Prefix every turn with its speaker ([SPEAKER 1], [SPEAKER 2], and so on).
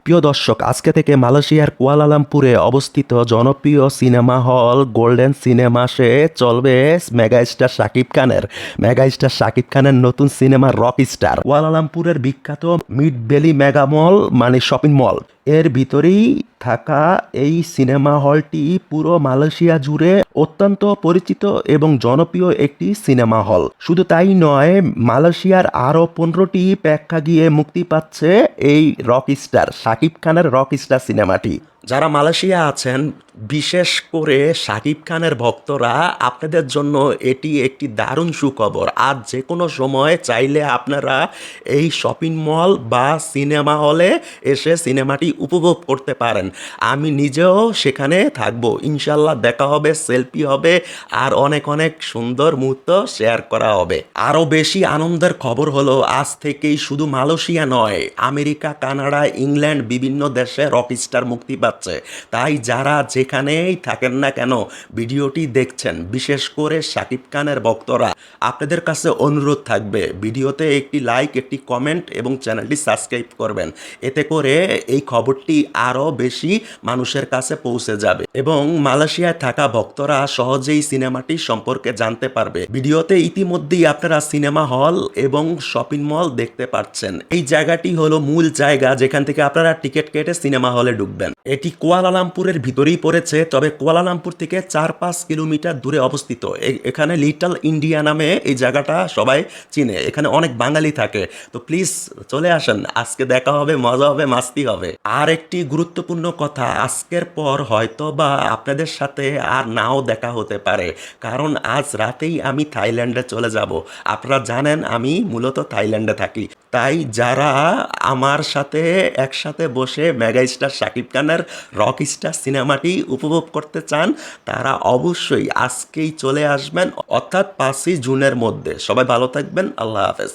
[SPEAKER 1] প্রিয় দর্শক, আজকে থেকে মালয়েশিয়ার কুয়ালালামপুরে অবস্থিত জনপ্রিয় সিনেমা হল গোল্ডেন সিনেমাসে চলবে মেগা স্টার শাকিব খানের নতুন সিনেমা রক স্টার। কুয়ালালামপুরের বিখ্যাত মিড ভ্যালি মেগা মল মানে শপিং মল এর ভিতরেই থাকা এই সিনেমা হলটি পুরো মালয়েশিয়া জুড়ে অত্যন্ত পরিচিত এবং জনপ্রিয় একটি সিনেমা হল। শুধু তাই নয়, মালয়েশিয়ার আরও 15টি প্রেক্ষাগৃহে মুক্তি পাচ্ছে এই রক স্টার শাকিব খানের রক স্টার সিনেমাটি। যারা মালয়েশিয়া আছেন, বিশেষ করে শাকিব খানের ভক্তরা, আপনাদের জন্য এটি একটি দারুণ সুখবর। আজ যে কোনো সময় চাইলে আপনারা এই শপিং মল বা সিনেমা হলে এসে সিনেমাটি উপভোগ করতে পারেন। আমি নিজেও সেখানে থাকবো, ইনশাল্লাহ দেখা হবে, সেলফি হবে আর অনেক অনেক সুন্দর মুহূর্ত শেয়ার করা হবে। আরও বেশি আনন্দের খবর হলো, আজ থেকেই শুধু মালয়েশিয়া নয়, আমেরিকা, কানাডা, ইংল্যান্ড বিভিন্ন দেশে রক স্টার মুক্তি পাচ্ছে। তাই যারা যেখানেই থাকেন না কেন ভিডিওটি দেখছেন, বিশেষ করে শাকিব খানের ভক্তরা, আপনাদের কাছে অনুরোধ থাকবে ভিডিওতে একটি লাইক, একটি কমেন্ট এবং চ্যানেলটি সাবস্ক্রাইব করবেন। এতে করে এই খবরটি আরও বেশি মানুষের কাছে পৌঁছে যাবে এবং মালয়েশিয়ায় থাকা ভক্তরা সহজেই সিনেমাটি সম্পর্কে জানতে পারবে। ভিডিওতে ইতিমধ্যেই আপনারা সিনেমা হল এবং শপিং মল দেখতে পাচ্ছেন। এই জায়গাটি হলো মূল জায়গা যেখান থেকে আপনারা টিকিট কেটে সিনেমা হলে ঢুকবেন। এটি কুয়ালালামপুরের ভিতরেই পড়েছে, তবে কুয়ালালামপুর থেকে 4-5 কিলোমিটার দূরে অবস্থিত। এখানে লিটল ইন্ডিয়া নামে এই জায়গাটা সবাই চিনে। এখানে অনেক বাঙালি থাকে। তো প্লিজ চলে আসেন, আজকে দেখা হবে, মজা হবে, মাস্তি হবে। আর একটি গুরুত্বপূর্ণ কথা, আজকের পর হয়তো বা আপনাদের সাথে আর নাও দেখা হতে পারে, কারণ আজ রাতেই আমি থাইল্যান্ডে চলে যাব। আপনারা জানেন আমি মূলত থাইল্যান্ডে থাকি। তাই যারা আমার সাথে একসাথে বসে মেগা স্টার শাকিব খানের রক স্টার সিনেমাটি উপভোগ করতে চান, তারা অবশ্যই আজকেই চলে আসবেন, অর্থাৎ 5ই জুনের মধ্যে। সবাই ভালো থাকবেন, আল্লাহ হাফেজ।